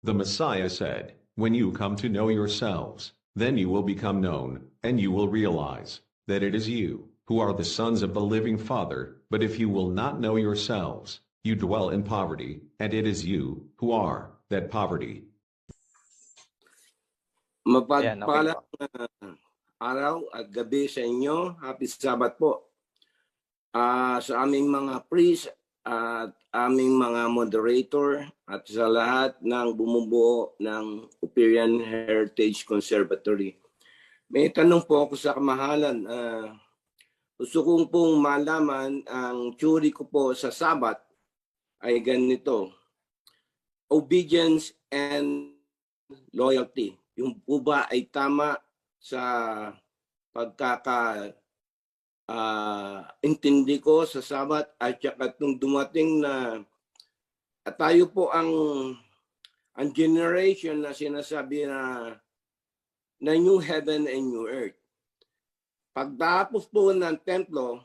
The Messiah said, "When you come to know yourselves, then you will become known, and you will realize that it is you who are the sons of the living Father. But if you will not know yourselves, you dwell in poverty, and it is you who are that poverty." Ayan, okay Mapagpalang po. araw at gabi sa inyo. Happy Sabbath po. Sa aming mga priest at aming mga moderator at sa lahat ng bumubuo ng Operian Heritage Conservatory. May tanong po ako sa kamahalan. Gusto kong pong malaman ang theory ko po sa Sabbath ay ganito. Obedience and loyalty. Yung po ba ay tama sa intindi ko sa Sabat at saka nung dumating na tayo po ang generation na sinasabi na new heaven and new earth. Pagtapos po ng templo,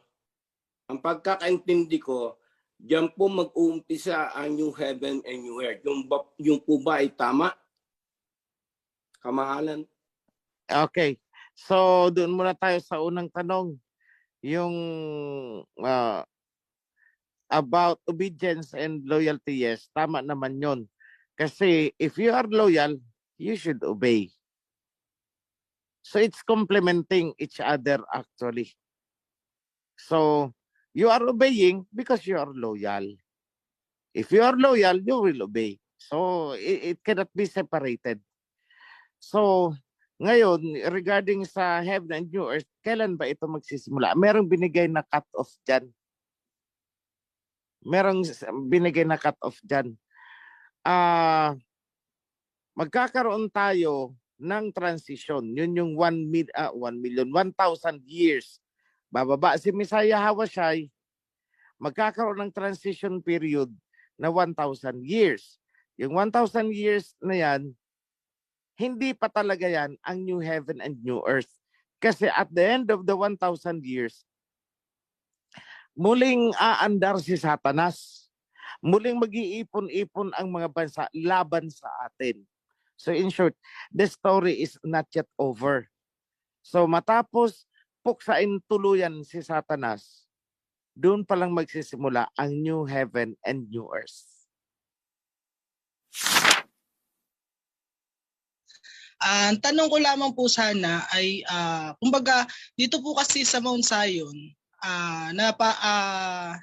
ang pagkakaintindi ko, diyan po mag-uumpisa ang new heaven and new earth. Yung po ba ay tama? Kamahalan? Okay. So, doon muna tayo sa unang tanong. Yung about obedience and loyalty, yes, tama naman yon. Kasi if you are loyal, you should obey. So it's complementing each other actually. So you are obeying because you are loyal. If you are loyal, you will obey. So it cannot be separated. So ngayon, regarding sa heaven and new earth, kailan ba ito magsisimula? Merong binigay na cut-off dyan. Merong binigay na cut-off dyan. Magkakaroon tayo ng transition. Yun yung 1,000,000 years. Bababa si Messiah Hawashai, magkakaroon ng transition period na 1,000 years. Yung 1,000 years na yan, hindi pa talaga yan ang new heaven and new earth. Kasi at the end of the 1,000 years, muling aandar si Satanas. Muling mag-iipon-ipon ang mga bansa laban sa atin. So in short, the story is not yet over. So matapos puksain tuluyan si Satanas, doon pa lang magsisimula ang new heaven and new earth. Ang tanong ko lamang po sana ay, kumbaga, dito po kasi sa Mount Zion,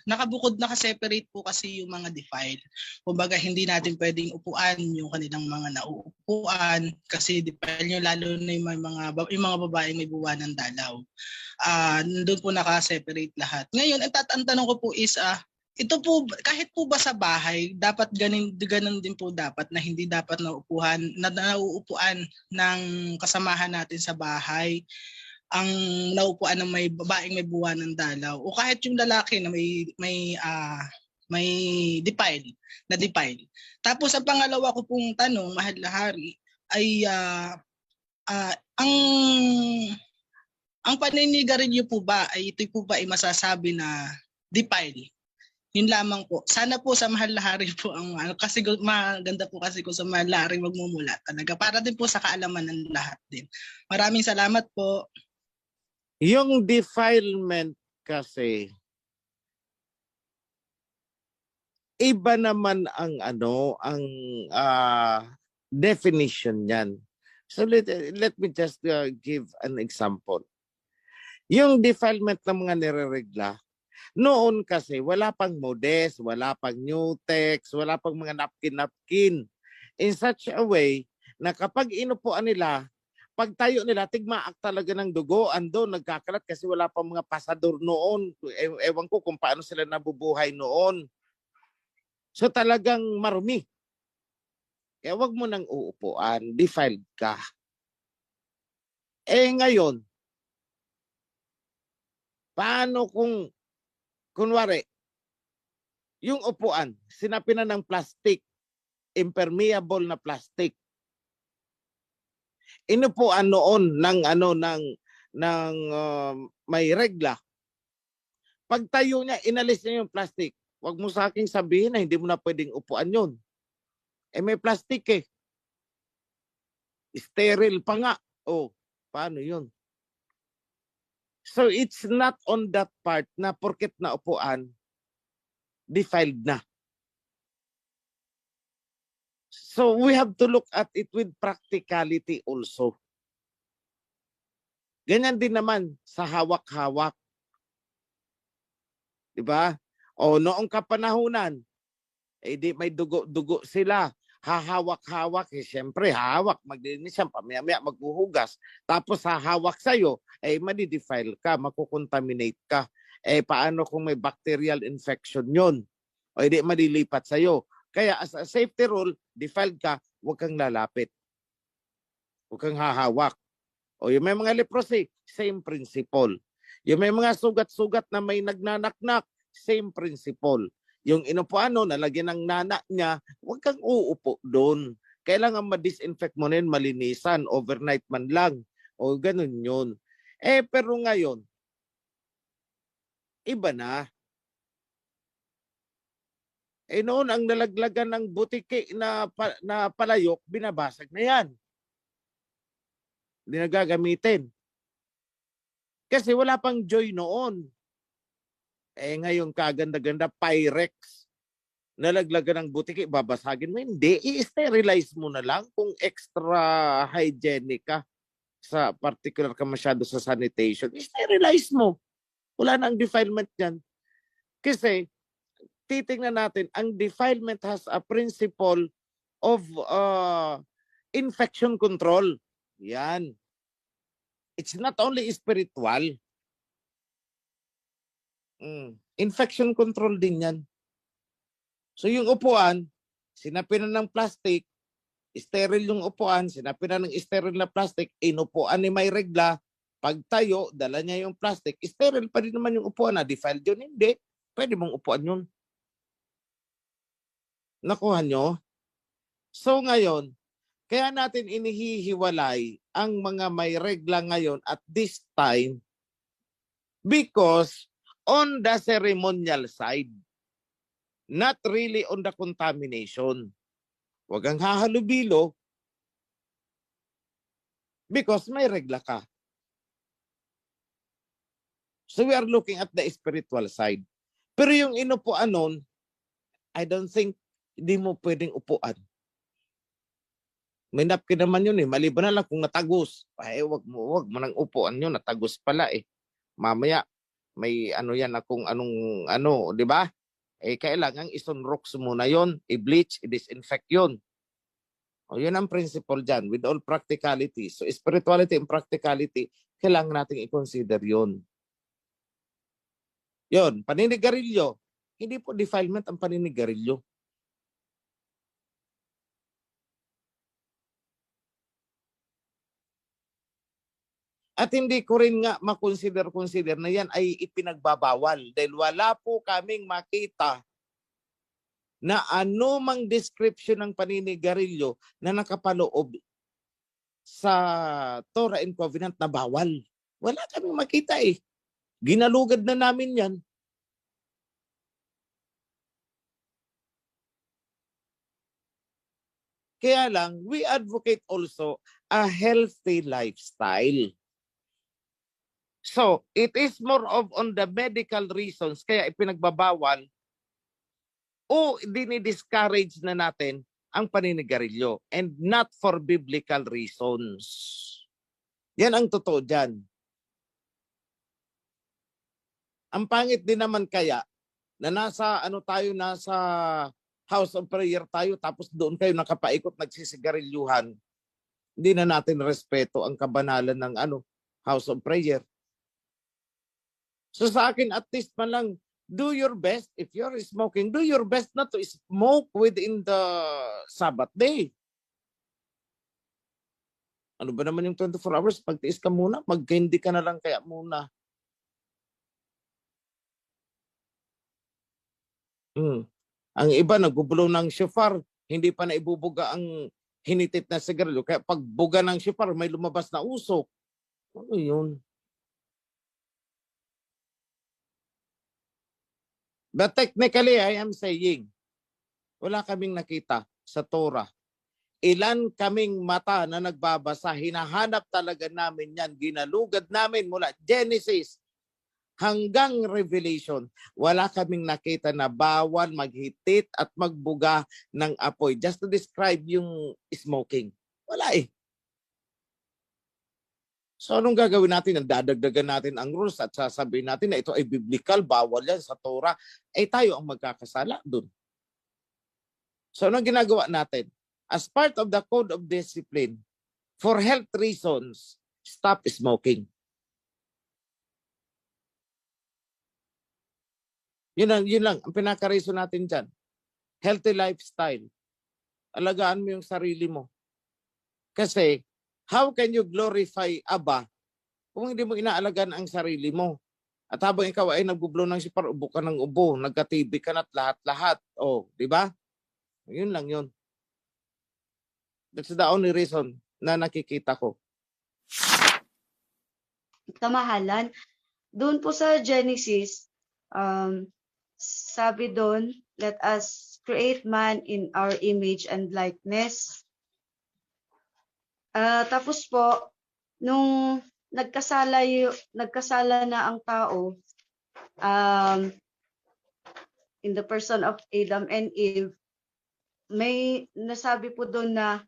nakabukod, nakaseparate po kasi yung mga defile. Kumbaga, hindi natin pwedeng upuan yung kanilang mga nauupuan kasi defile nyo, lalo na yung mga babaeng may buwan ng dalaw. Doon po nakaseparate lahat. Ngayon, ang tanong ko po is, ito po, kahit po ba sa bahay, dapat ganun din po dapat na hindi dapat nauupuan ng kasamahan natin sa bahay ang nauupuan ng may babaeng may buwan ng dalaw, o kahit yung lalaki na may defile. Tapos ang pangalawa ko pong tanong, Mahal na Hari, ay ang paninigarilyo po ba ay ito po ba ay masasabi na defile? Yun lamang po. Sana po sa Mahal na Hari po ang kasi maganda po kasi kung sa Mahal na Hari magmumula talaga para din po sa kaalaman ng lahat din. Maraming salamat po. Yung defilement kasi iba naman ang definition niyan. So let me just give an example. Yung defilement ng mga nireregla, noon kasi wala pang modest, wala pang Newtex, wala pang mga napkin-napkin. In such a way na kapag inupuan nila, pagtayo nila, tigmaak talaga ng dugo, ando, nagkakalat kasi wala pang mga pasador noon. Ewan ko kung paano sila nabubuhay noon. So talagang marumi. Kaya wag mo nang uupuan, defiled ka. Ngayon, paano kung kunwari, yung upuan, sinapin na ng plastic, impermeable na plastic. Inupuan noon ng may regla. Pagtayo niya, inalis niya yung plastic. Huwag mo sa akin sabihin na hindi mo na pwedeng upuan yun. May plastic eh. Sterile pa nga. Oh, paano yun? So it's not on that part na porket na upuan, defiled na. So we have to look at it with practicality also. Ganyan din naman sa hawak-hawak. Diba? O noong kapanahunan, di may dugo-dugo sila. Hahawak-hawak, siyempre hawak, maglinis yan, pamaya-maya maghuhugas. Tapos hahawak sa'yo, madi-defile ka, makukontaminate ka. Paano kung may bacterial infection yun? O hindi madilipat sa'yo. Kaya as a safety rule, defiled ka, huwag kang lalapit. Huwag kang hahawak. O yung may mga leprosy, same principle. Yung may mga sugat-sugat na may nagnanaknak, same principle. Yung inupuan no, nalagyan ng nana niya, huwag kang uupo doon. Kailangan ma-disinfect mo na yun, malinisan, overnight man lang. O ganun yun. Pero ngayon, iba na. Noon ang nalaglagan ng butiki na palayok, binabasag na yan. Hindi na gagamitin. Kasi wala pang joy noon. Ngayon kaganda-ganda, Pyrex. Nalaglagan ng butiki, babasagin mo. Hindi, i-sterilize mo na lang kung extra hygienic ka sa particular ka masyado sa sanitation. I-sterilize mo. Wala na ang defilement yan. Kasi, titingnan natin, ang defilement has a principle of infection control. Yan. It's not only spiritual. Infection control din yan. So yung upuan, sinapin na ng plastic, sterile yung upuan, sinapin na ng sterile na plastic, inupuan ni may regla, pagtayo, dala niya yung plastic, sterile pa rin naman yung upuan na defiled yun. Hindi. Pwede mong upuan yun. Nakuha nyo? So ngayon, kaya natin inihihiwalay ang mga may regla ngayon at this time because on the ceremonial side, not really on the contamination. Huwag kang hahalubilo because may regla ka. So we are looking at the spiritual side. Pero yung inupuan nun, I don't think hindi mo pwedeng upuan. May napkin naman yun maliban na lang kung natagos. Wag mo nang upuan yun, natagos pala Mamaya, may yan kung anong di ba? Kailangan isunrox muna yon, i-bleach, i-disinfect yun. Yun ang principle dyan, with all practicality. So spirituality and practicality, kailangan nating i-consider yun. Yun, paninigarilyo. Hindi po defilement ang paninigarilyo. At hindi ko rin nga makonsider na yan ay ipinagbabawal dahil wala po kaming makita na anumang description ng paninigarilyo na nakapaloob sa Torah and Covenant na bawal. Wala kaming makita Ginalugad na namin yan. Kaya lang, we advocate also a healthy lifestyle. So, it is more of on the medical reasons kaya ipinagbabawal o dinidiscourage na natin ang paninigarilyo and not for biblical reasons. Yan ang totoo dyan. Ang pangit din naman kaya na nasa house of prayer tayo tapos doon kayo nakapaikot nagsisigarilyohan. Hindi na natin respeto ang kabanalan ng house of prayer. So sa akin, at least man lang, do your best. If you're smoking, do your best not to smoke within the Sabbath day. Ano ba naman yung 24 hours? Pagtiis ka muna, mag-candy ka na lang kaya muna. Ang iba, nagbubulo ng shofar, hindi pa na ibubuga ang hinitit na sigarilyo. Kaya pagbuga ng shofar, may lumabas na usok. Ano yun? But technically, I am saying, wala kaming nakita sa Torah Ilan kaming mata na nagbabasa, hinahanap talaga namin yan, ginalugad namin mula Genesis hanggang Revelation. Wala kaming nakita na bawal maghitit at magbuga ng apoy. Just to describe yung smoking. Wala eh. So anong gagawin natin? Dadagdagan natin ang rules at sasabihin natin na ito ay biblical, bawal yan sa Torah. Eh tayo ang magkakasala dun. So anong ginagawa natin? As part of the code of discipline, for health reasons, stop smoking. Yun lang. Ang pinaka-reason natin dyan. Healthy lifestyle. Alagaan mo yung sarili mo. Kasi, how can you glorify Aba kung hindi mo inaalagaan ang sarili mo? At habang ikaw ay nagbublo ng sipar, ubo ka ng ubo, nagka-TB ka na't lahat-lahat. Oh, di ba? Yun lang yun. That's the only reason na nakikita ko. Kamahalan. Doon po sa Genesis, sabi doon, let us create man in our image and likeness. Tapos po, nung nagkasala na ang tao, in the person of Adam and Eve, may nasabi po doon na,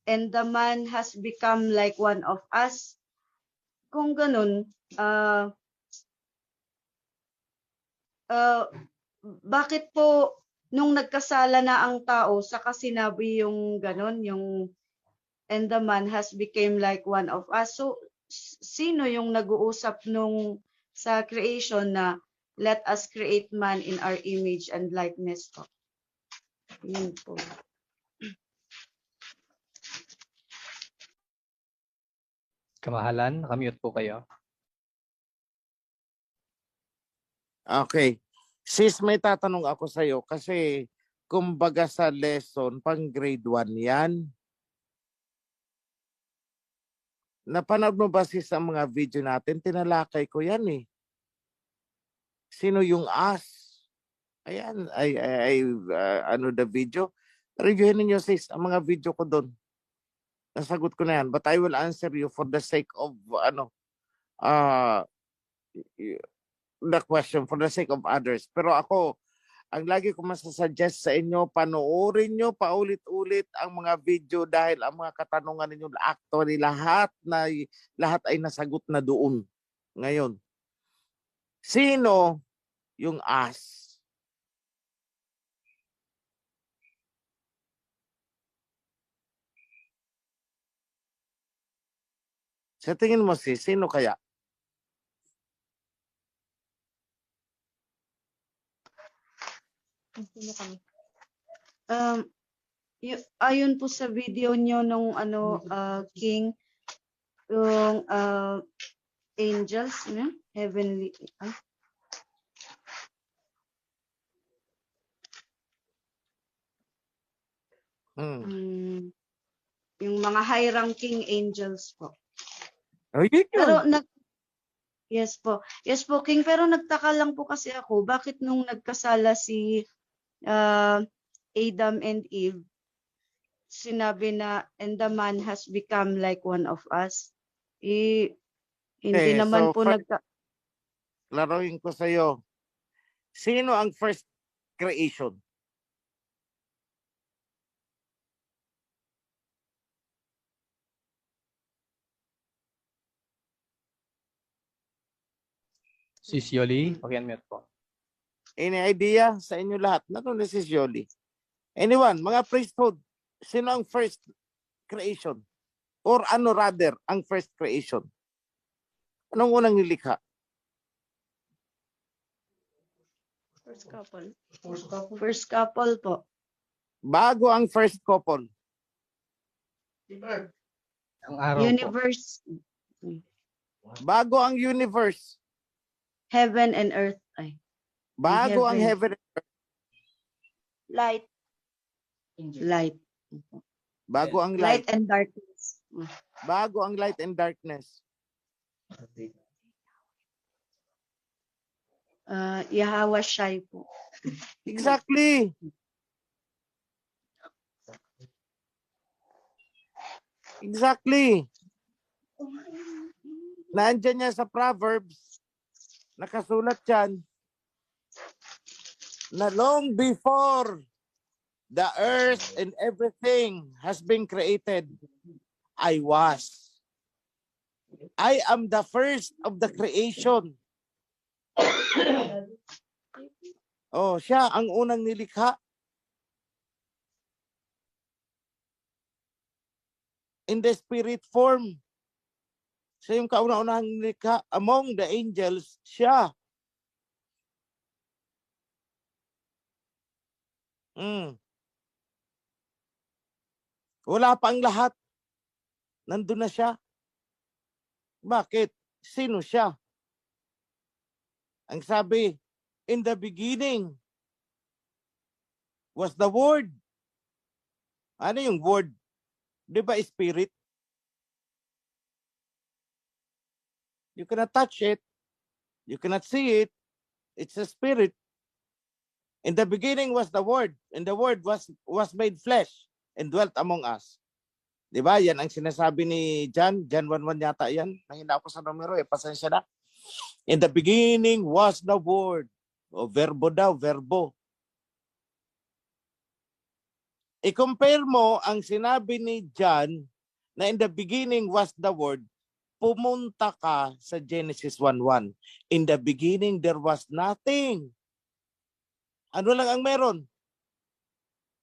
and the man has become like one of us. Kung ganun, bakit po nung nagkasala na ang tao, saka sinabi yung ganun, yung and the man has become like one of us. So, sino yung nag-uusap nung sa creation na let us create man in our image and likeness po? Yun po. Kamahalan, nakamute po kayo. Okay. Sis, may tatanong ako sa'yo kasi kumbaga sa lesson, pang grade 1 yan. Napanood mo ba sis ang mga video natin? Tinalakay ko yan eh. Sino yung as? Ayan, ano the video? Reviewin niyo sis ang mga video ko doon. Nasagot ko na yan. But I will answer you for the sake of the question, for the sake of others. Pero ako, ang lagi ko masasuggest sa inyo, panoorin nyo paulit-ulit ang mga video dahil ang mga katanungan ninyo, actually lahat ay nasagot na doon. Ngayon, sino yung as? Sa tingin mo sino kaya? Ayun po sa video nyo nung King, yung angels, heavenly, yung mga high-ranking angels po. Oh, yun. Pero yes po, King, pero nagtaka lang po kasi ako, bakit nung nagkasala si Adam and Eve, sinabi na, and the man has become like one of us. Hindi naman so po laruin ko sa'yo. Sino ang first creation? Sis Yoli, paki-unmute po. Any idea sa inyo lahat? Nato ni Sis Yoli. Anyone, mga priesthood, sino ang first creation? Or ano rather, ang first creation? Anong unang nilikha? First couple po. Bago ang first couple. Ang araw Universe. Bago ang universe. Heaven and earth. Bago ang heaven. Light. Bago ang Light light. and darkness. Bago ang light and darkness. Yahweh Shai po. Exactly. Exactly. Naandyan niya sa Proverbs, nakasulat yan, na long before the earth and everything has been created, I was. I am the first of the creation. Oh, siya ang unang nilikha. In the spirit form. Siya yung kauna-unahang nilikha. Among the angels, siya. Wala pa ang lahat. Nandun na siya. Bakit? Sino siya? Ang sabi, in the beginning was the Word. Ano yung Word? Di ba spirit? You cannot touch it. You cannot see it. It's a spirit. In the beginning was the Word, and the Word was made flesh and dwelt among us. Di ba? Yan ang sinasabi ni John. John 1:1 yata yan. Nahina ako sa numero pasensya na. In the beginning was the Word. O verbo daw, verbo. I-compare mo ang sinabi ni John na in the beginning was the Word. Pumunta ka sa Genesis 1:1. In the beginning there was nothing. Ano lang ang meron?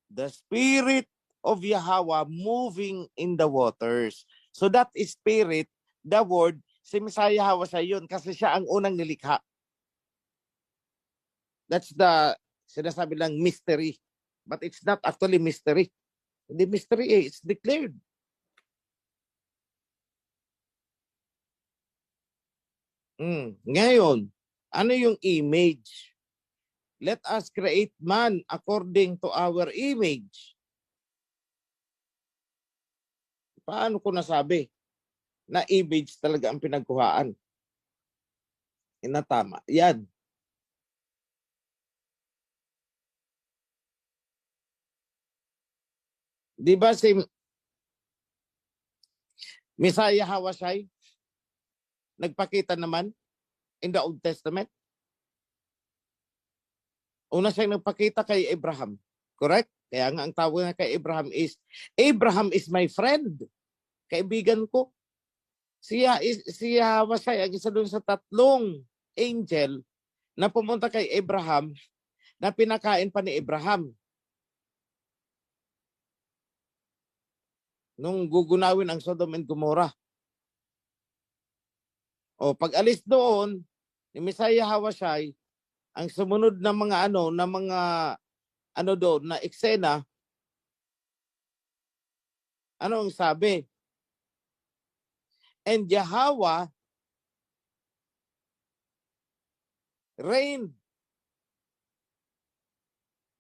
The Spirit of Yahweh moving in the waters. So that is Spirit, the Word, si Messiah Yahweh siya yun kasi siya ang unang nilikha. That's the sinasabi lang mystery. But it's not actually mystery. Hindi mystery it's declared. Ngayon, ano yung image? Let us create man according to our image. Paano ko nasabi na image talaga ang pinagkuhaan? Tama. Yan. Di ba si Messiah Hawashai nagpakita naman in the Old Testament? Una siyang nagpakita kay Abraham. Correct? Kaya nga ang tawag na kay Abraham is my friend. Kaibigan ko. Si Hawashai ang isa doon sa tatlong angel na pumunta kay Abraham na pinakain pa ni Abraham. Nung gugunawin ang Sodom and Gomorrah. O pag alis doon ni Messiah Hawashai, ang sumunod na mga doon na eksena, ano ang sabi? And Yahweh rained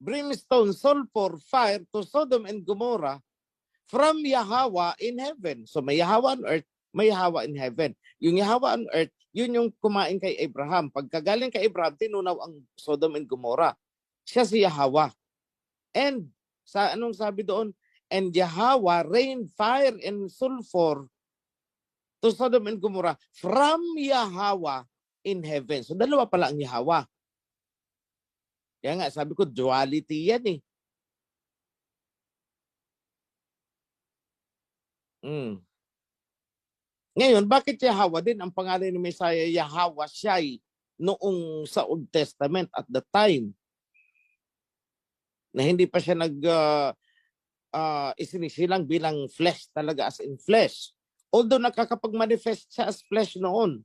brimstone, sulfur, fire to Sodom and Gomorrah from Yahweh in heaven. So may Yahweh on earth, may Yahweh in heaven. Yung Yahweh on earth, yun yung kumain kay Abraham. Pagkagaling kay Abraham, tinunaw ang Sodom and Gomorrah. Siya si Yahweh. And sa anong sabi doon? And Yahweh rained fire and sulfur to Sodom and Gomorrah from Yahweh in heaven. So dalawa pala ang Yahweh. Kaya nga sabi ko, duality yan eh. Ngayon, bakit Yahweh din ang pangalan ni Messiah Yahweh siya noong sa Old Testament at the time na hindi pa siya isinisilang bilang flesh talaga as in flesh. Although nakakapag-manifest siya as flesh noon.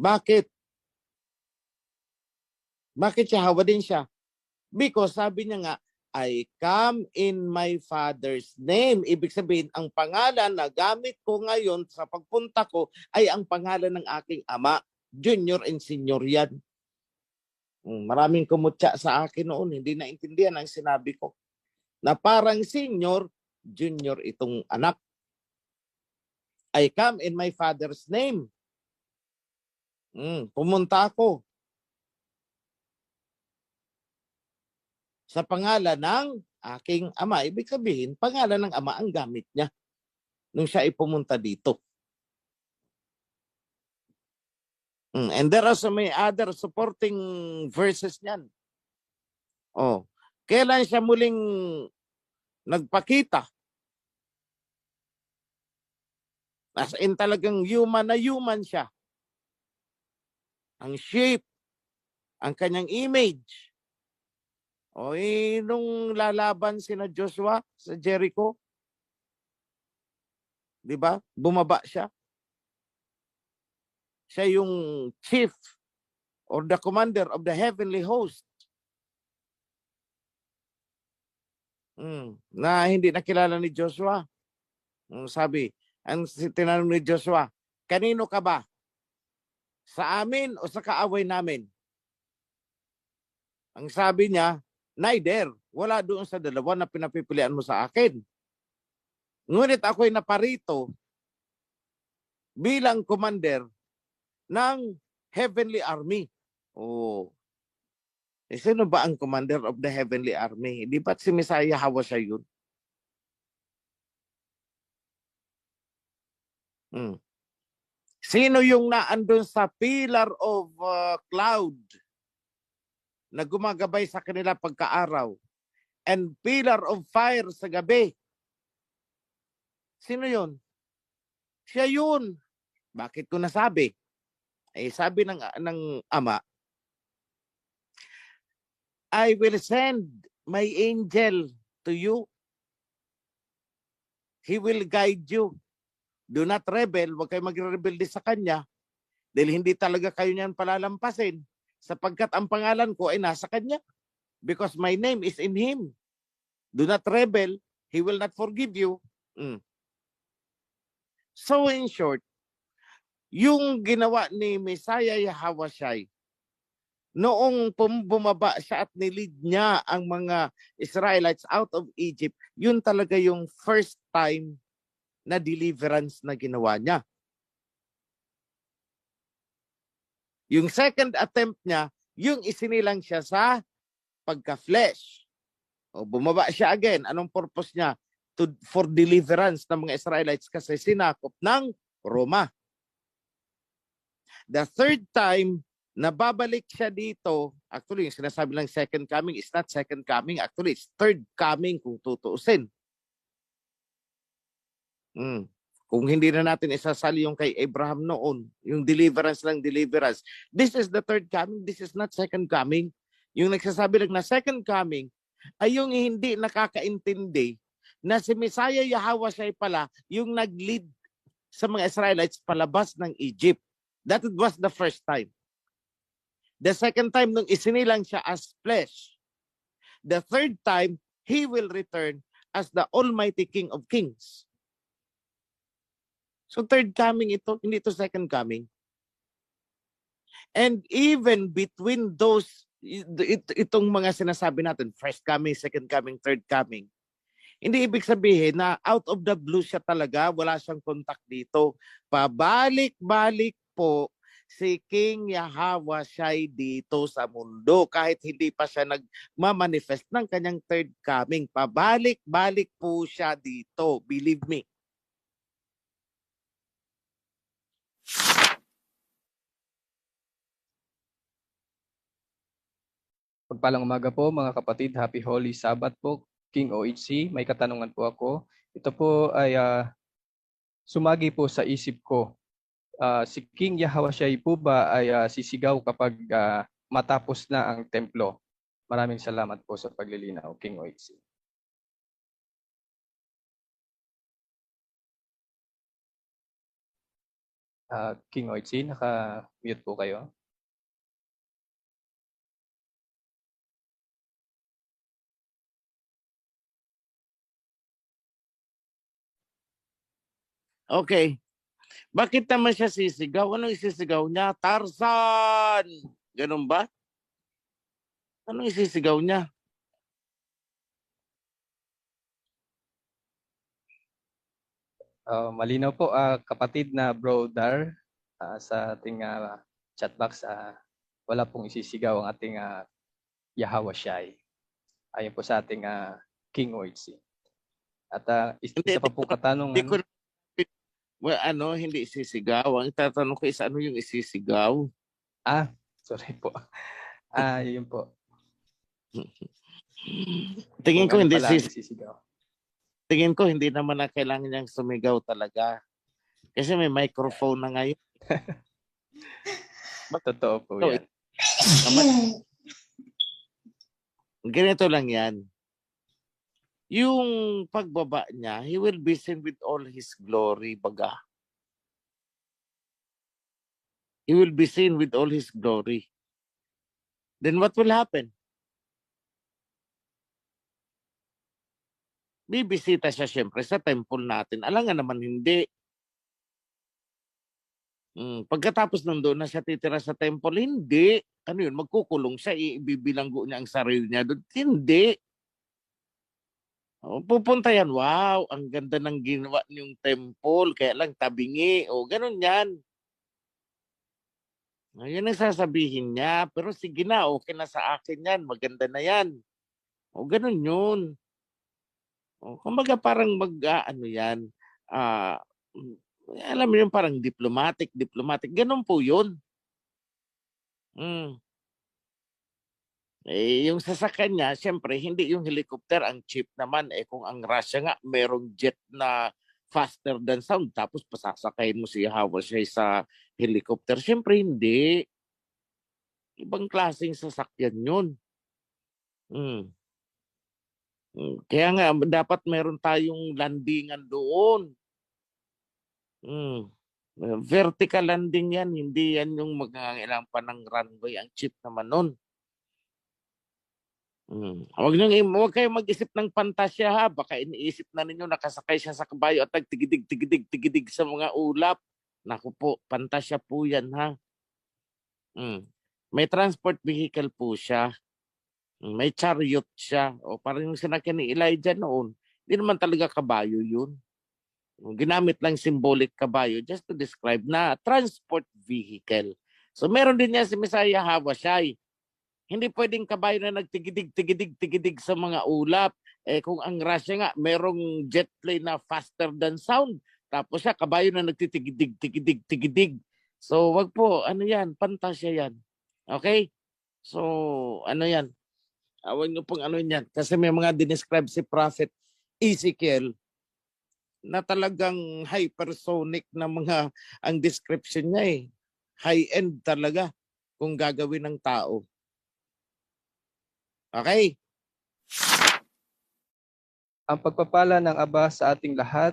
Bakit? Bakit Yahweh din siya? Because sabi niya nga, I come in my Father's name. Ibig sabihin, ang pangalan na gamit ko ngayon sa pagpunta ko ay ang pangalan ng aking ama. Junior and senior yan. Maraming kumutya sa akin noon. Hindi naintindihan ang sinabi ko. Na parang senior, junior itong anak. I come in my Father's name. Pumunta ako sa pangalan ng aking ama. Ibig sabihin, pangalan ng ama ang gamit niya nung siya ay pumunta dito. And there are so many other supporting verses niyan. Oh, kailan siya muling nagpakita? As in talagang human na human siya. Ang shape, ang kanyang image. O nung lalaban sina Joshua sa Jericho, di ba? Bumaba siya. Siya yung chief or the commander of the heavenly host. Na hindi nakilala ni Joshua. Sabi, ang tinanong ni Joshua, kanino ka ba? Sa amin o sa kaaway namin? Ang sabi niya, neither. Wala doon sa dalawa na pinapipilian mo sa akin. Ngunit ako'y naparito bilang commander ng heavenly army. Oh. Sino ba ang commander of the heavenly army? Di ba't si Messiah Hawa siya yun? Sino yung naandun sa pillar of cloud na gumagabay sa kanila pagkaaraw and pillar of fire sa gabi? Sino yun? Siya yun. Bakit ko nasabi? Sabi ng ama, I will send my angel to you. He will guide you. Do not rebel. Huwag kayo magre-rebelde sa kanya dahil hindi talaga kayo niyan palalampasin sapagkat ang pangalan ko ay nasa kanya because my name is in him. Do not rebel. He will not forgive you. So in short, yung ginawa ni Messiah Yahawashai, noong bumaba siya at nilid niya ang mga Israelites out of Egypt, yun talaga yung first time na deliverance na ginawa niya. Yung second attempt niya, yung isinilang siya sa pagka-flesh. O bumaba siya again. Anong purpose niya? For deliverance ng mga Israelites kasi sinakop ng Roma. The third time na babalik siya dito, actually yung sinasabi lang second coming is not second coming, actually it's third coming kung tutuusin. Kung hindi na natin isasali yung kay Abraham noon, yung deliverance lang deliverance. This is the third coming, this is not second coming. Yung nagsasabi lang na second coming ay yung hindi nakakaintindi na si Messiah Yahawashai pala yung nag-lead sa mga Israelites palabas ng Egypt. That was the first time. The second time nung isinilang siya as flesh. The third time, he will return as the Almighty King of Kings. So third coming ito, hindi ito second coming. And even between those, itong mga sinasabi natin, first coming, second coming, third coming, hindi ibig sabihin na out of the blue siya talaga, wala siyang contact dito. Pabalik-balik po si King Yahawashai dito sa mundo kahit hindi pa siya nagmamanifest ng kanyang third coming. Pabalik-balik po siya dito, believe me. Pagpalang umaga po mga kapatid, Happy Holy Sabbath po, King OHC. May katanungan po ako. Ito po ay sumagi po sa isip ko. Si King Yahawashai po ba ay sisigaw kapag matapos na ang templo? Maraming salamat po sa paglilinaw, King OHC. King OHC, naka-mute po kayo. Okay. Bakit naman siya sisigaw? Anong isisigaw niya? Tarzan! Ganun ba? Anong isisigaw niya? Malinaw po, kapatid na Bro Dar, sa ating chat box, wala pong isisigaw ang ating Yahawashai. Ayon po sa ating King OHC. At Hindi, isa pa po hindi ko katanungan. hindi isisigaw. Ang tatanong ko is ano yung isisigaw? Sorry po. Yun po. Tingin Kung ko ano hindi pala ang isisigaw. tingin ko hindi naman na kailangan niyang sumigaw talaga. Kasi may microphone na ngayon. Totoo po So, yan. Ganito lang yan. Yung pagbaba niya, he will be seen with all his glory, baga. He will be seen with all his glory. Then what will happen? Bibisita siya siyempre sa temple natin. Alam nga naman hindi. Pagkatapos doon na siya titira sa temple, hindi. Ano yun, magkukulong siya, ibibilanggo niya ang sarili niya doon. Hindi. Pupunta yan, wow, ang ganda ng ginawa niyong temple, kaya lang tabingi. O, ganun yan. Yan ang sasabihin niya. Pero sige na, okay na sa akin yan. Maganda na yan. O, ganun yun. O, kumbaga parang ano yan. Alam mo yun, parang diplomatic. Ganun po yun. Yung sasakyan niya, siyempre, hindi yung helicopter ang cheap naman. Kung ang Russia nga, merong jet na faster than sound, tapos pasasakayin mo si Hawashai sa helicopter. Siyempre, hindi. Ibang klaseng sasakyan yun. Kaya nga, dapat meron tayong landingan doon. Vertical landing yan. Hindi yan yung magkakailangan pa ng runway. Ang cheap naman nun. Huwag kayong mag-isip ng pantasya ha. Baka iniisip na ninyo nakasakay siya sa kabayo at tigidig sa mga ulap. Naku po, pantasya po yan ha. May transport vehicle po siya. May chariot siya. O parang yung sinakyan ni Elijah noon. Hindi naman talaga kabayo yun. Ginamit lang symbolic kabayo just to describe na transport vehicle. So meron din niya si Messiah Hawashai. Hindi pwedeng kabayo na nagtigidig sa mga ulap. Kung ang Russia nga, merong jet plane na faster than sound. Tapos siya, kabayo na nagtitigidig. So, wag po. Ano yan? Pantasya yan. Okay? So, ano yan? Huwag nyo pong ano yan. Kasi may mga dinescribe si Prophet Ezekiel na talagang hypersonic na mga ang description niya eh. High-end talaga kung gagawin ng tao. Okay? Ang pagpapala ng Aba sa ating lahat.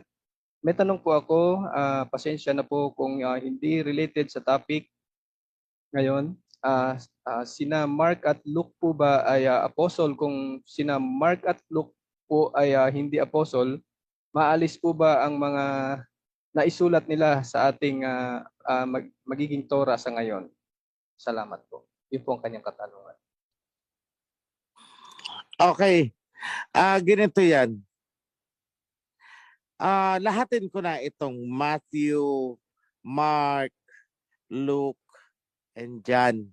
May tanong po ako, pasensya na po kung hindi related sa topic ngayon. Sina Mark at Luke po ba ay apostle? Kung sina Mark at Luke po ay hindi apostle, maalis po ba ang mga naisulat nila sa ating magiging Torah sa ngayon? Salamat po. Yun po ang kanyang katanungan. Okay. Ganito yan. Lahatin ko na itong Matthew, Mark, Luke, and John.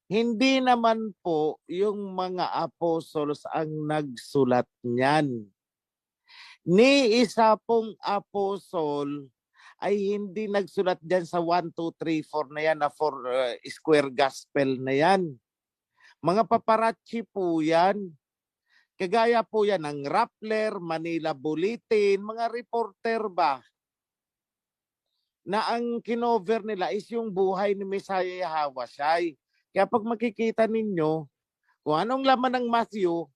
Hindi naman po yung mga apostles ang nagsulat niyan. Ni isa pong apostol ay hindi nagsulat dyan sa 1, 2, 3, 4 na yan na for square gospel na yan. Mga paparazzi po yan. Kagaya po yan ng Rappler, Manila Bulletin, mga reporter ba? Na ang kinover nila is yung buhay ni Messiah Hawashai. Kaya pag makikita ninyo, kung anong laman ng Matthew,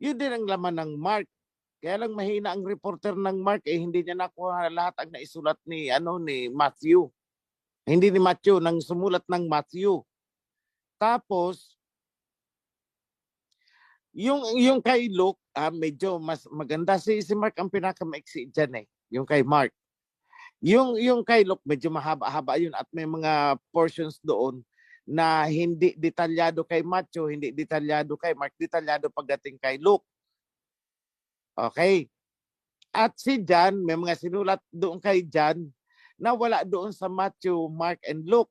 yun din ang laman ng Mark. Kaya lang mahina ang reporter ng Mark, hindi niya nakuha lahat ang naisulat ni Matthew. Hindi ni Matthew, nang sumulat ng Matthew. Tapos, yung kay Luke, medyo mas maganda. Si Mark ang pinakamaiksi dyan eh. Yung kay Mark. Yung kay Luke, medyo mahaba-haba yun at may mga portions doon na hindi detalyado kay Matthew, hindi detalyado kay Mark, detalyado pagdating kay Luke. Okay. At si John, may mga sinulat doon kay John na wala doon sa Matthew, Mark, and Luke.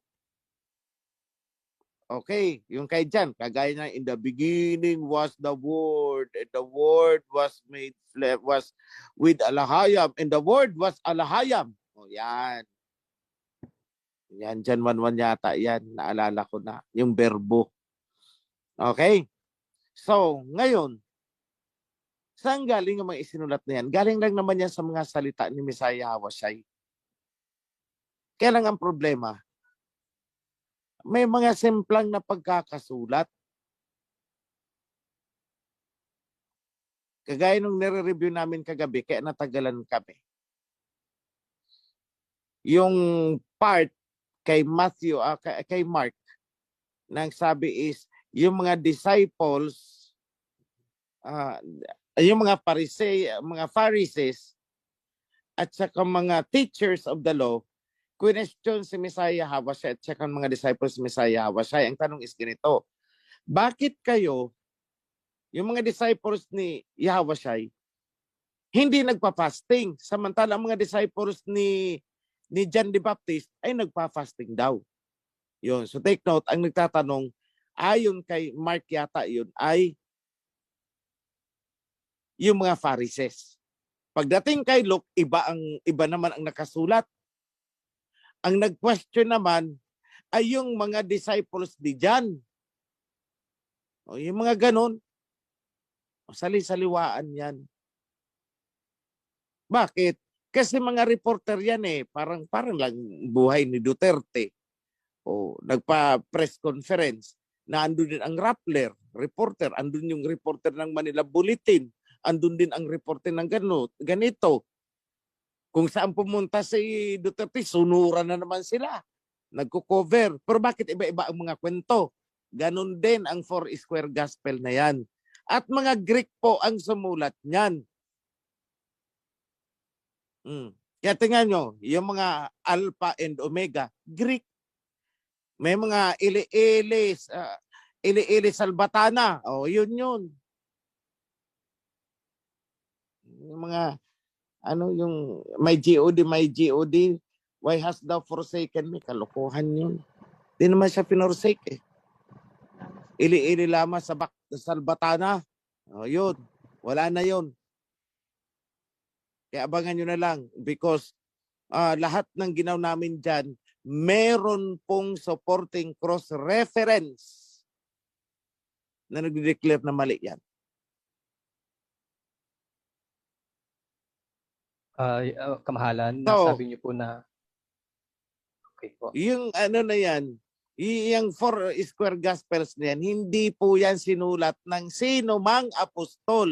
Okay, yung kay Jan, kagaya na in the beginning was the word, and the word was made flesh, was with Alahayam, and the word was Alahayam. O yan. Yan, Jan 1:1 yata yan. Naalala ko na. Yung verbo. Okay? So, ngayon, saan galing ang mga isinulat na yan? Galing lang naman yan sa mga salita ni Messiah Hawashai. Kaya lang ang problema, may mga simplang na pagkakasulat. Kagaya nung nire-review namin kagabi, kaya natagalan kami. Yung part kay Matthew, kay Mark, nang sabi is, yung mga disciples, yung mga Pharisees, at saka mga teachers of the law, question si Messiah Hawashai at saka mga disciples si Messiah Hawashai. Ang tanong is ganito, bakit kayo, yung mga disciples ni Hawashai, hindi nagpa-fasting, samantala ang mga disciples ni John the Baptist ay nagpa-fasting daw. Yun. So take note, ang nagtatanong, ayon kay Mark yata yun, ay yung mga Pharisees. Pagdating kay Luke, iba naman ang nakasulat. Ang nag-question naman ay yung mga disciples ni John. O yung mga ganon, sali-saliwaan yan. Bakit? Kasi mga reporter yan eh, parang lang buhay ni Duterte. O nagpa-press conference na andun din ang Rappler, reporter, andun yung reporter ng Manila Bulletin, andun din ang reporter ng ganito. Kung saan pumunta si Duterte, sunuran na naman sila. Nagko-cover. Pero bakit iba-iba ang mga kwento? Ganon din ang Four Square Gospel na yan. At mga Greek po ang sumulat niyan. Kaya tingnan nyo, yung mga Alpha and Omega, Greek. May mga Ili Salbatana. O, yun. Yung mga yung may GOD, why hast thou forsaken me? Kalokohan yun. Di naman siya pinorsake eh. Ili lama sa Salbatana. O yun, wala na yun. Kaya abangan nyo na lang because lahat ng ginaw namin dyan, meron pong supporting cross-reference na nag-declare na mali yan. Kamahalan, So, nasabi niyo po na okay po. Yung na yan, yung Four Square Gospels na yan, hindi po yan sinulat ng sino mang apostol.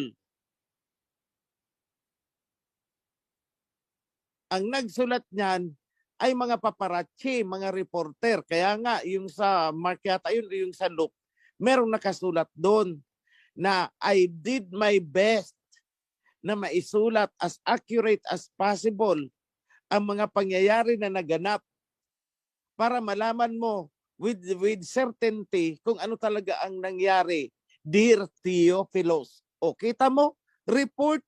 Ang nagsulat niyan ay mga paparazzi, mga reporter. Kaya nga, yung sa Mark yata, yung sa Luke, merong nakasulat doon na I did my best na maisulat as accurate as possible ang mga pangyayari na naganap para malaman mo with certainty kung ano talaga ang nangyari. Dear Theophilus. O kita mo, report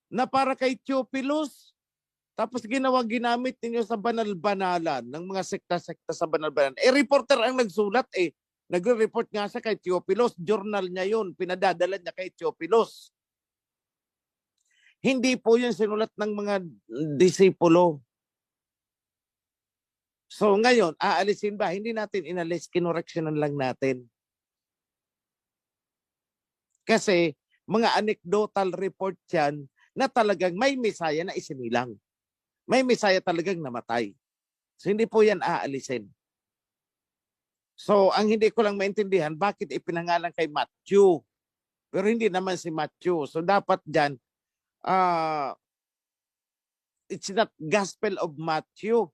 na para kay Theophilus. Tapos ginamit ninyo sa banal-banalan ng mga sekta-sekta sa banal-banalan. Reporter ang nagsulat eh. Nagre-report nga siya kay Theophilus. Journal niya yun. Pinadadala niya kay Theophilus. Hindi po yun sinulat ng mga disipulo. So ngayon, aalisin ba? Hindi natin inalis, kinoreksyonan lang natin. Kasi mga anecdotal report yan na talagang may Messiah na isinilang. May Messiah talagang namatay. So hindi po yan aalisin. So ang hindi ko lang maintindihan, bakit ipinangalan kay Matthew? Pero hindi naman si Matthew. So dapat dyan, it's not Gospel of Matthew.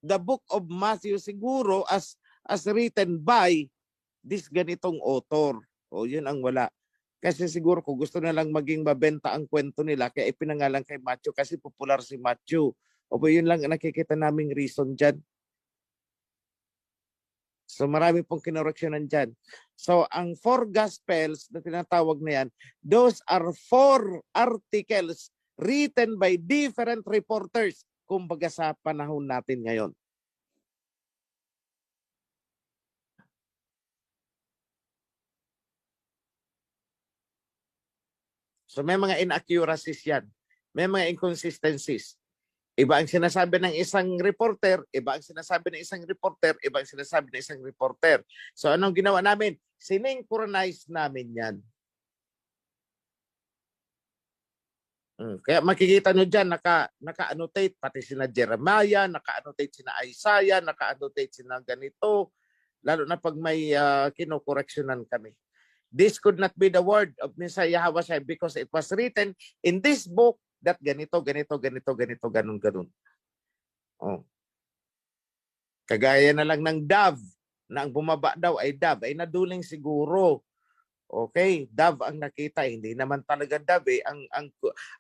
The book of Matthew siguro as written by this ganitong author. O yun ang wala. Kasi siguro kung gusto na lang maging mabenta ang kwento nila, kaya ipinangalan kay Matthew kasi popular si Matthew. O yun lang nakikita naming reason dyan. So marami pong kinoreksyonan dyan. So ang four gospels na tinatawag na yan, those are four articles written by different reporters, kumbaga sa panahon natin ngayon. So may mga inaccuracies yan. May mga inconsistencies. Iba ang sinasabi ng isang reporter, iba ang sinasabi ng isang reporter, iba ang sinasabi ng isang reporter. So anong ginawa namin? Synchronize namin yan. Kaya makikita nyo dyan, naka-annotate, pati sina Jeremiah, naka-annotate sina Isaiah, naka-annotate sina ganito, lalo na pag may kinokoreksyonan kami. This could not be the word of Messiah Hawashai because it was written in this book that ganito, ganun. Oh. Kagaya na lang ng dove, na ang bumaba daw ay dove, ay naduling siguro. Okay, dove ang nakita, hindi naman talaga dove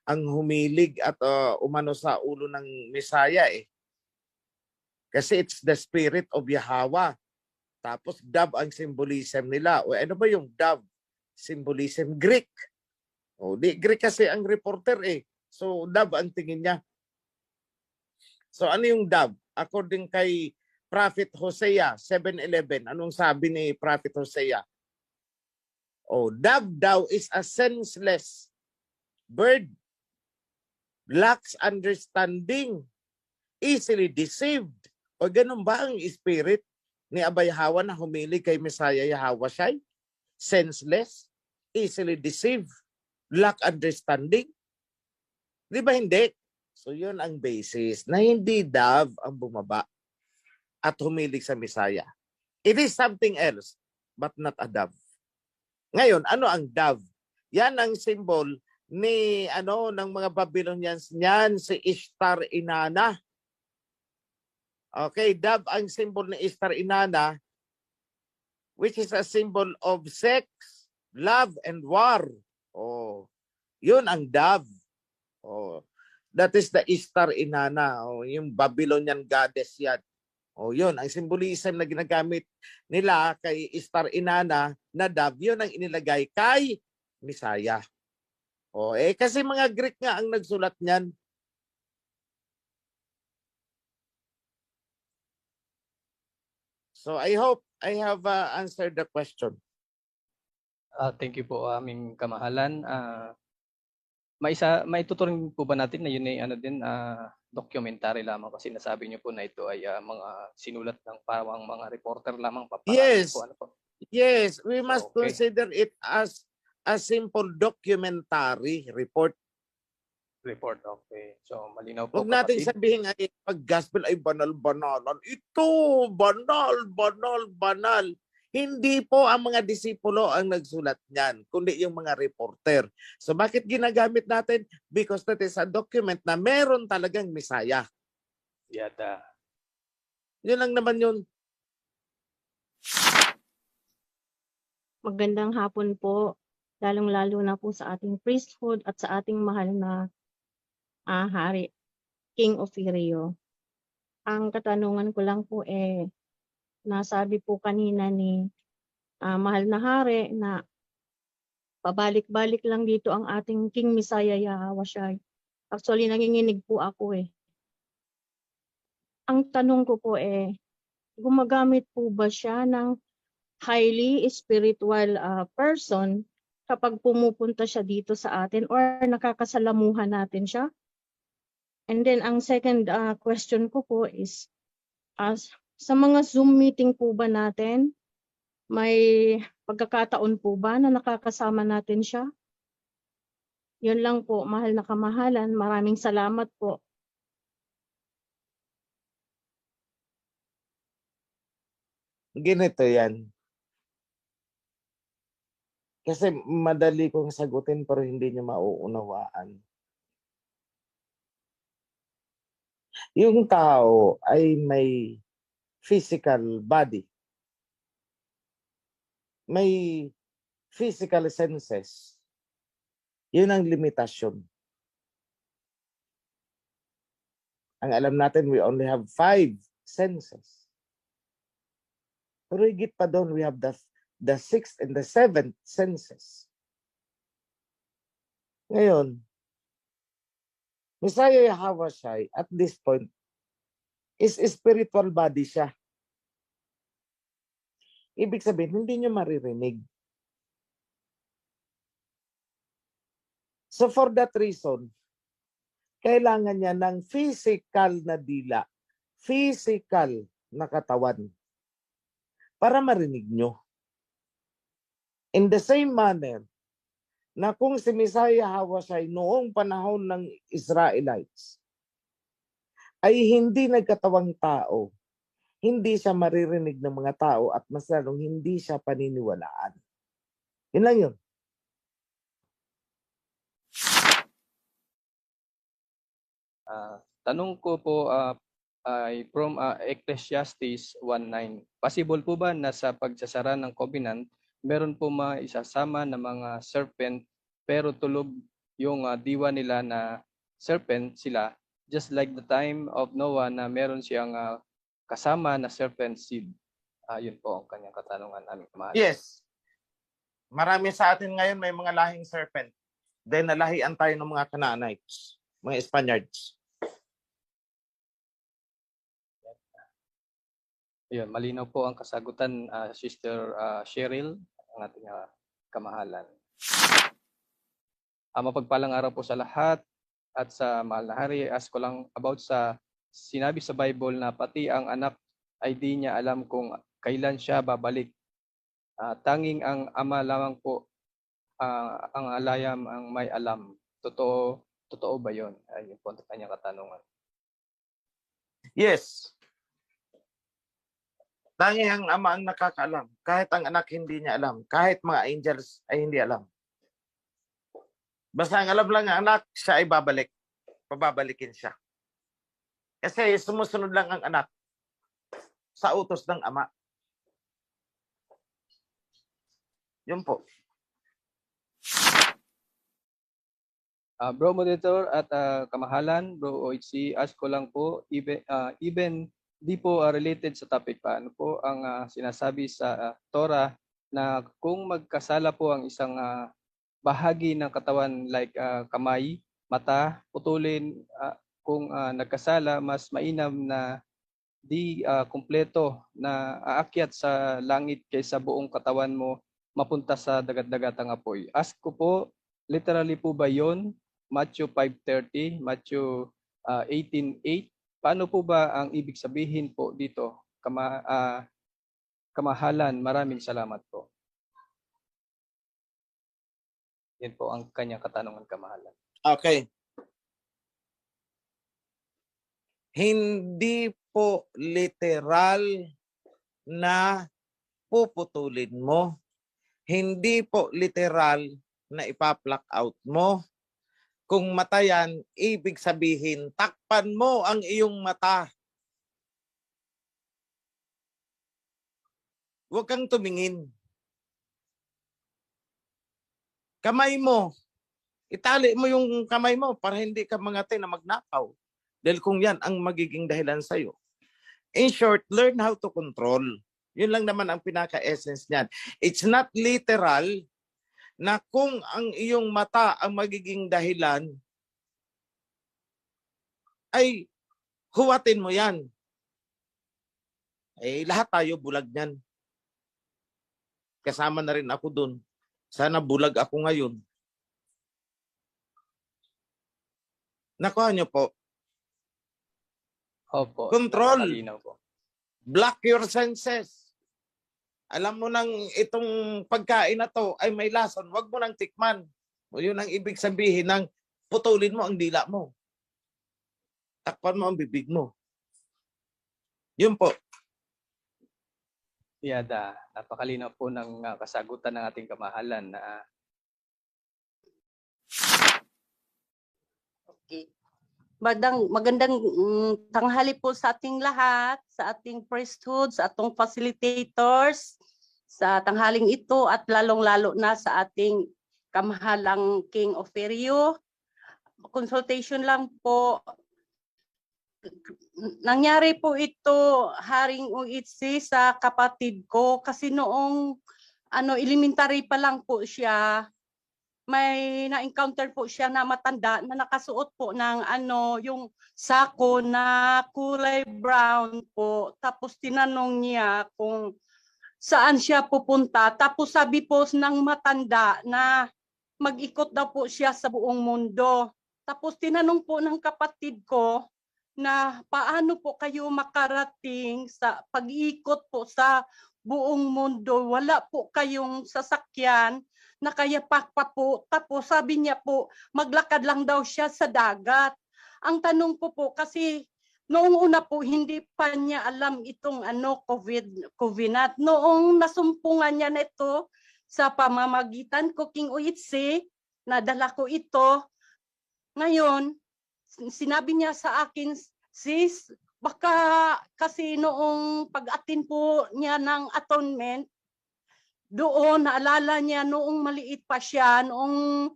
ang humilig at umano sa ulo ng Messiah eh. Kasi it's the spirit of Yahweh. Tapos dove ang symbolism nila. O ano ba yung dove? Symbolism Greek. O di Greek kasi ang reporter eh. So dove ang tingin niya. So ano yung dove? According kay Prophet Hosea 7:11, anong sabi ni Prophet Hosea? Oh, dove daw is a senseless bird, lacks understanding, easily deceived. O ganun ba ang spirit ni Abay Hawa na humili kay Messiah Yahawashai? Senseless, easily deceived, lack understanding? Di ba hindi? So yun ang basis na hindi dove ang bumaba at humilig sa Messiah. It is something else, but not a dove. Ngayon, ano ang dove? Yan ang symbol ni ng mga Babylonians niyan, si Ishtar Inanna. Okay, dove ang symbol ni Ishtar Inanna, which is a symbol of sex, love, and war. Oh, yun ang dove. Oh, that is the Ishtar Inanna. Oh, yung Babylonian goddess yan. O yun, ang symbolism na ginagamit nila kay Ishtar Inanna na dove, yun ang inilagay kay Messiah. O kasi mga Greek nga ang nagsulat niyan. So I hope I have answered the question. Thank you po, aming kamahalan. May tuturing po ba natin na yun ay documentary lamang kasi nasabi niyo po na ito ay mga sinulat ng parang mga reporter lamang Yes. po, ano po? Yes, we must Okay. consider it as a simple documentary report. Okay. So malinaw po, Huwag natin kapatid. sabihin ay pag gospel ay banal-banalan. Ito, banal. Hindi po ang mga disipulo ang nagsulat niyan, kundi yung mga reporter. So bakit ginagamit natin? Because that is a document na meron talagang Messiah. Yata. Yun lang naman yun. Magandang hapon po, lalong-lalo na po sa ating priesthood at sa ating mahal na hari, King Ofirio. Ang katanungan ko lang po nasabi po kanina ni mahal na hari na pabalik-balik lang dito ang ating King Messiah Yahawashai. Actually, nanginginig po ako Ang tanong ko po gumagamit po ba siya ng highly spiritual person kapag pumupunta siya dito sa atin or nakakasalamuhan natin siya? And then ang second question ko po is, sa mga Zoom meeting po ba natin, may pagkakataon po ba na nakakasama natin siya? Yun lang po, mahal na kamahalan. Maraming salamat po. Ganito yan. Kasi madali kong sagutin pero hindi nyo mauunawaan. Yung tao ay may physical body. May physical senses. Yun ang limitasyon. Ang alam natin, we only have 5 senses. Pero higit pa doon, we have the 6th and the 7th senses. Ngayon, Messiah Yahawashai at this point is spiritual body siya. Ibig sabihin, hindi nyo maririnig. So for that reason, kailangan niya ng physical na dila, physical na katawan para marinig nyo. In the same manner, na kung si Messiah Hawasay noong panahon ng Israelites ay hindi nagkatawang tao, hindi siya maririnig ng mga tao at mas lalong hindi siya paniniwalaan. Yun lang yun. Tanong ko po ay from Ecclesiastes 1:9. Possible po ba na sa pagsasara ng covenant, meron po maisasama na mga serpent pero tulog yung diwa nila na serpent sila, just like the time of Noah na meron siyang kasama na serpent seed? Yun po ang kanyang katanungan, aming kamahal. Yes. Marami sa atin ngayon may mga lahing serpent. Then nalahian tayo ng mga Canaanites, mga Spaniards. Yun, malinaw po ang kasagutan, Sister Cheryl, ang ating kamahalan. Mapagpalang araw po sa lahat at sa mahal na hari. Ask ko lang about sa sinabi sa Bible na pati ang anak ay di niya alam kung kailan siya babalik. Tanging ang ama lamang po ang alayam ang may alam. Totoo ba yun? Ayun po ang kanyang katanungan. Yes. Tanging ang ama ang nakakaalam. Kahit ang anak hindi niya alam. Kahit mga angels ay hindi alam. Basta ang alam lang ng anak, siya ay babalik. Pababalikin siya. Kasi sumusunod lang ang anak sa utos ng ama. Yun po. Bro Moderator at kamahalan, Bro OHC, ask ko lang po, even di po related sa topic, paano po ang sinasabi sa Torah na kung magkasala po ang isang bahagi ng katawan like kamay, mata, putulin, kung nagkasala, mas mainam na di kumpleto na aakyat sa langit kaysa buong katawan mo mapunta sa dagat-dagatang apoy. Ask ko po, literally po ba yon? Matthew 5:30, Matthew 18:8. Paano po ba ang ibig sabihin po dito? Kamahalan, maraming salamat po. Yan po ang kanyang katanungan, kamahalan. Okay. Hindi po literal na puputulin mo. Hindi po literal na ipa-pluck out mo. Kung mata yan, ibig sabihin, takpan mo ang iyong mata. Huwag kang tumingin. Kamay mo, itali mo yung kamay mo para hindi ka mangati na magnakaw. Dahil kung yan ang magiging dahilan sa'yo. In short, learn how to control. Yun lang naman ang pinaka-essence niyan. It's not literal na kung ang iyong mata ang magiging dahilan, ay huwatin mo yan. Eh, lahat tayo bulag niyan. Kasama na rin ako dun. Sana bulag ako ngayon. Nakuha niyo po. Opo. Control. Malinaw po. Block your senses. Alam mo nang itong pagkain na to ay may lason, wag mo nang tikman. O yun ang ibig sabihin ng putulin mo ang dila mo. Takpan mo ang bibig mo. Yun po. Yada, napakalinaw po ng kasagutan ng ating kamahalan na Okay. Magandang tanghali po sa ating lahat, sa ating priesthood, sa atong facilitators, sa tanghaling ito at lalong-lalo na sa ating kamahalang King Oferio. Consultation lang po. Nangyari po ito, Haring OHC, sa kapatid ko kasi noong elementary pa lang po siya, may na-encounter po siya na matanda na nakasuot po ng yung sako na kulay brown po. Tapos tinanong niya kung saan siya pupunta. Tapos sabi po ng matanda na mag-ikot daw po siya sa buong mundo. Tapos tinanong po ng kapatid ko na paano po kayo makarating sa pag-ikot po sa buong mundo. Wala po kayong sasakyan na kaya pa po. Tapos sabi niya po, maglakad lang daw siya sa dagat. Ang tanong ko po, kasi noong una po, hindi pa niya alam itong COVID. Noong nasumpungan niya na ito sa pamamagitan ko, King Uitsi, nadala ko ito. Ngayon, sinabi niya sa akin, sis, baka kasi noong pag-attend po niya ng atonement, doon naalala niya noong maliit pa siya, noong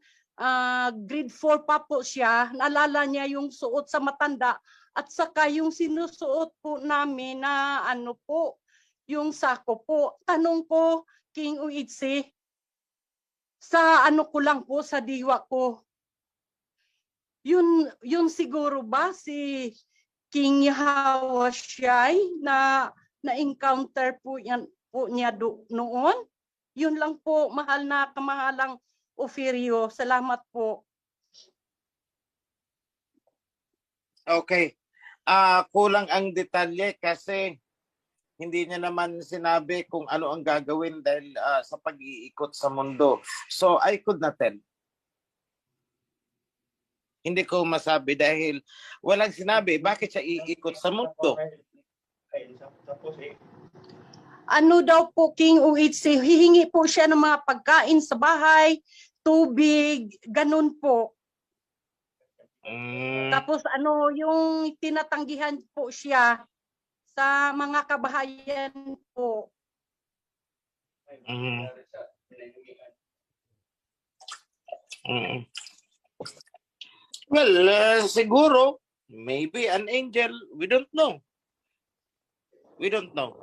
grade 4 pa po siya, naalala niya yung suot sa matanda at saka yung sinusuot po namin na ano po, yung sako po. Tanong ko, King Uitsi, sa ano ko lang po, sa diwa ko, yun siguro ba si King Hawashai na na-encounter po niya noon? Yun lang po, mahal na kamahalang Ofirio. Salamat po. Okay. Kulang ang detalye kasi hindi niya naman sinabi kung ano ang gagawin dahil sa pag-iikot sa mundo. So I could not tell. Hindi ko masabi dahil walang sinabi bakit siya iikot sa mundo. Ano daw po, King Uitsi, hihingi po siya ng mga pagkain sa bahay, tubig, ganun po. Tapos ano, yung tinatanggihan po siya sa mga kabahayan po. Well, siguro, maybe an angel. We don't know. We don't know.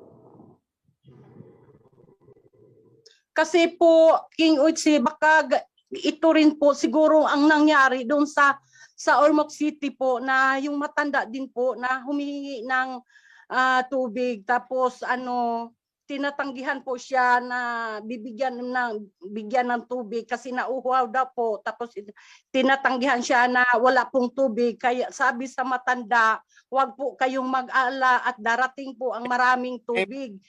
Kasi po, King Uitsi, baka ito rin po siguro ang nangyari doon sa Ormoc City po, na yung matanda din po na humihingi ng tubig. Tapos ano, tinatanggihan po siya na bigyan ng tubig kasi nauuhaw daw po. Tapos tinatanggihan siya na wala pong tubig. Kaya sabi sa matanda, huwag po kayong mag-ala at darating po ang maraming tubig.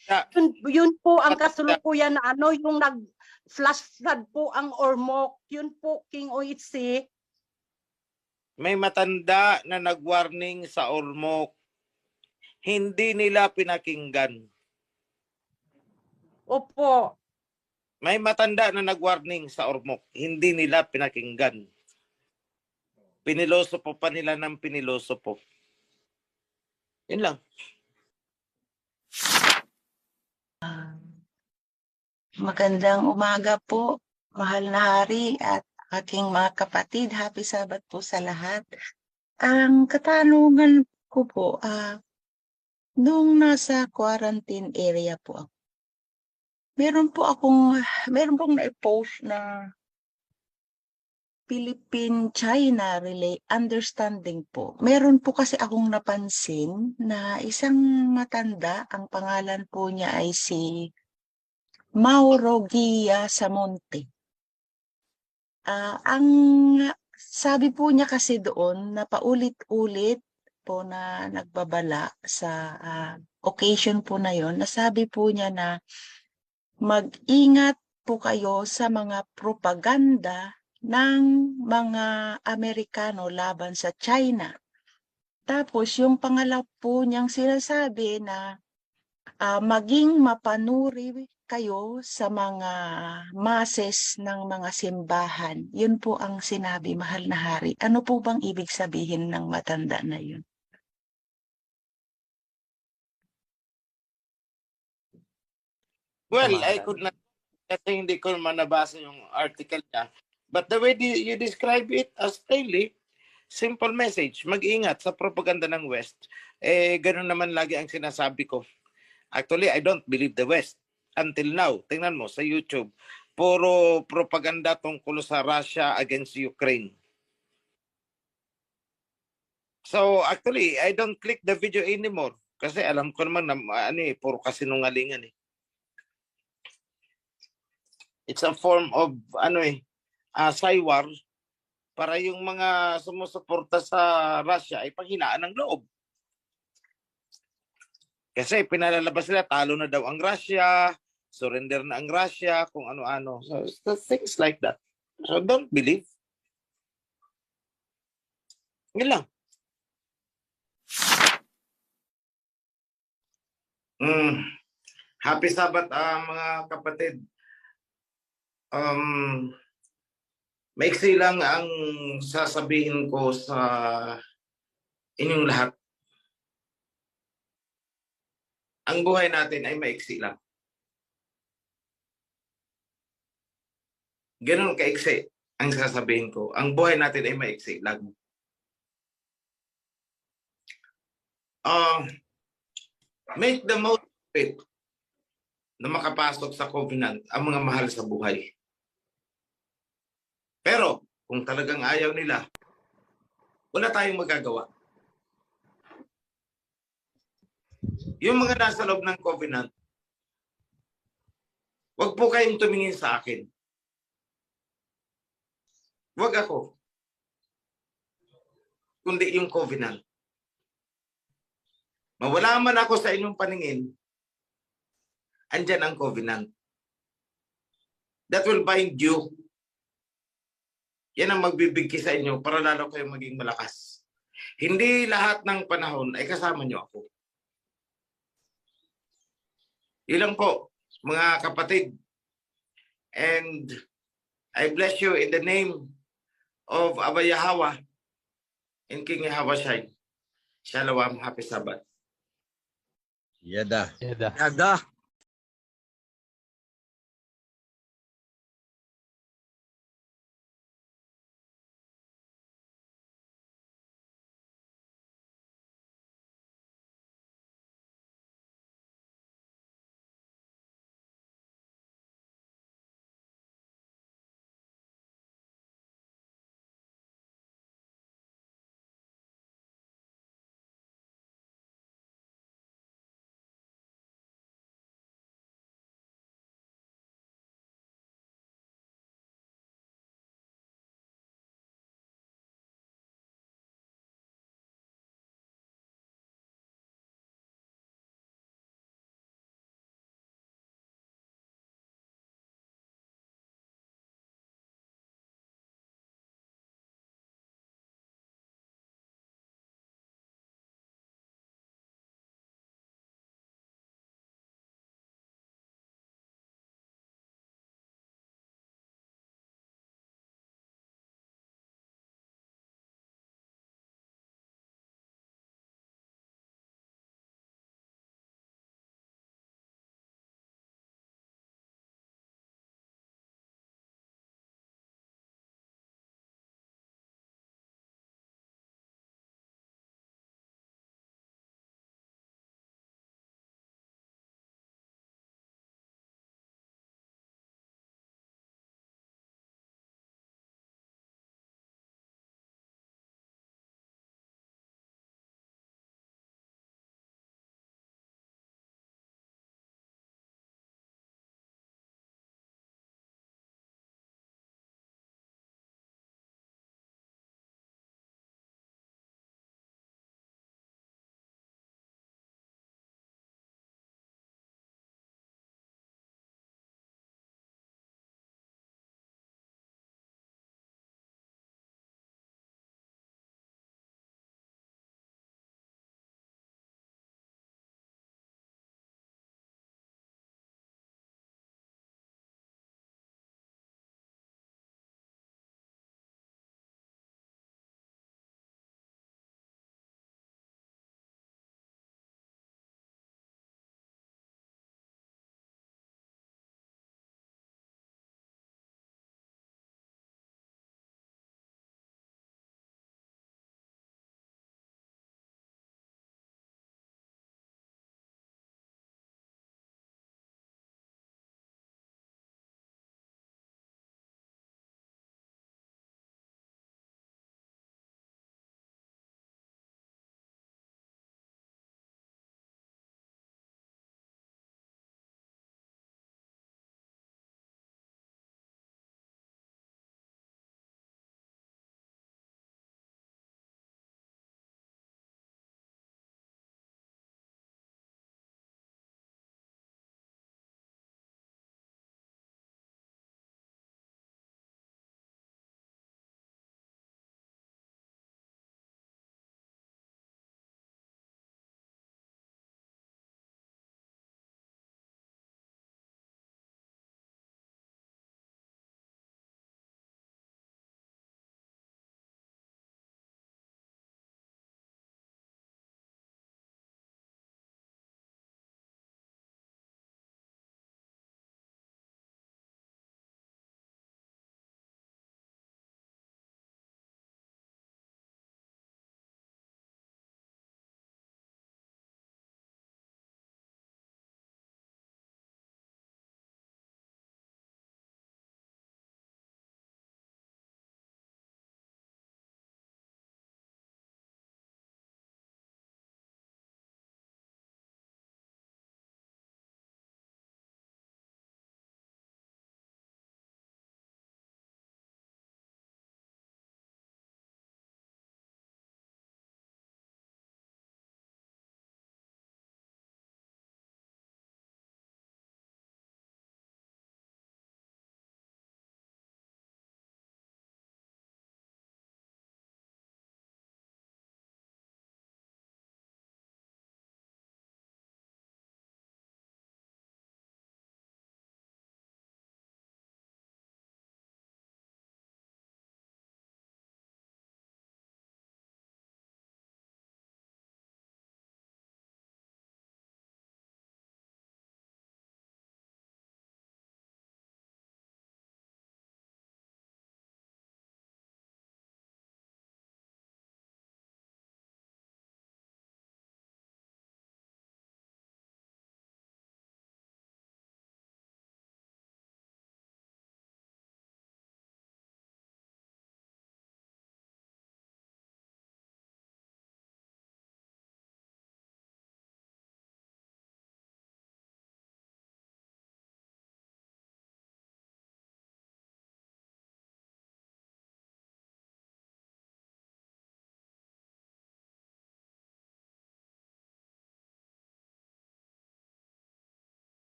Yun po ang kasulukuyan na ano, yung nag-flash flood po ang Ormoc. Yun po, King Uitsi. May matanda na nag-warning sa Ormoc. Hindi nila pinakinggan. Opo. May matanda na nag-warning sa Ormoc. Hindi nila pinakinggan. Piniloso po pa nila ng piniloso po. Yun lang. Magandang umaga po, mahal na hari at aking mga kapatid. Happy Sabat po sa lahat. Ang katanungan ko po, nung nasa quarantine area po ako, meron pong na-post na Philippine-China understanding po. Meron po kasi akong napansin na isang matanda, ang pangalan po niya ay si Mauro Gia Samonte. Ang sabi po niya kasi doon na paulit-ulit po na nagbabala sa occasion po na yon, nasabi po niya na mag-ingat po kayo sa mga propaganda ng mga Amerikano laban sa China. Tapos yung pangalaw po niyang sinasabi na maging mapanuri kayo sa mga masses ng mga simbahan. Yun po ang sinabi, mahal na hari. Ano po bang ibig sabihin ng matanda na yun? Well, I could not, kasi hindi ko naman nabasa yung article niya. But the way you describe it as daily, simple message, mag-ingat sa propaganda ng West. Ganun naman lagi ang sinasabi ko. Actually, I don't believe the West. Until now, tingnan mo sa YouTube, puro propaganda tungkol sa Russia against Ukraine. So actually, I don't click the video anymore kasi alam ko naman na puro kasinungalingan eh. It's a form of saywar para yung mga sumusuporta sa Russia ay panghinaan ng loob. Kasi pinalalabas nila, talo na daw ang Russia, surrender na ang Russia, kung ano-ano. So things like that. So don't believe. Yun lang. Happy Sabbath, mga kapatid. Maiksi lang ang sasabihin ko sa inyong lahat. Ang buhay natin ay maiksi lang. Ganun kaiksi ang sasabihin ko. Ang buhay natin ay maiksi lang. Make the most of it na makapasok sa covenant ang mga mahal sa buhay. Pero kung talagang ayaw nila, wala tayong magagawa. Yung mga nasa loob ng covenant, wag po kayong tumingin sa akin. Wag ako. Kundi yung covenant. Mawala man ako sa inyong paningin, andyan ang covenant. That will bind you. Yan ang magbibigay sa inyo para lalo kayong maging malakas. Hindi lahat ng panahon ay kasama nyo ako. Ilang po, mga kapatid. And I bless you in the name of Abba Yahweh and King Yahweh Shai. Shalom, happy Sabbath. Yada. Yada. Yada.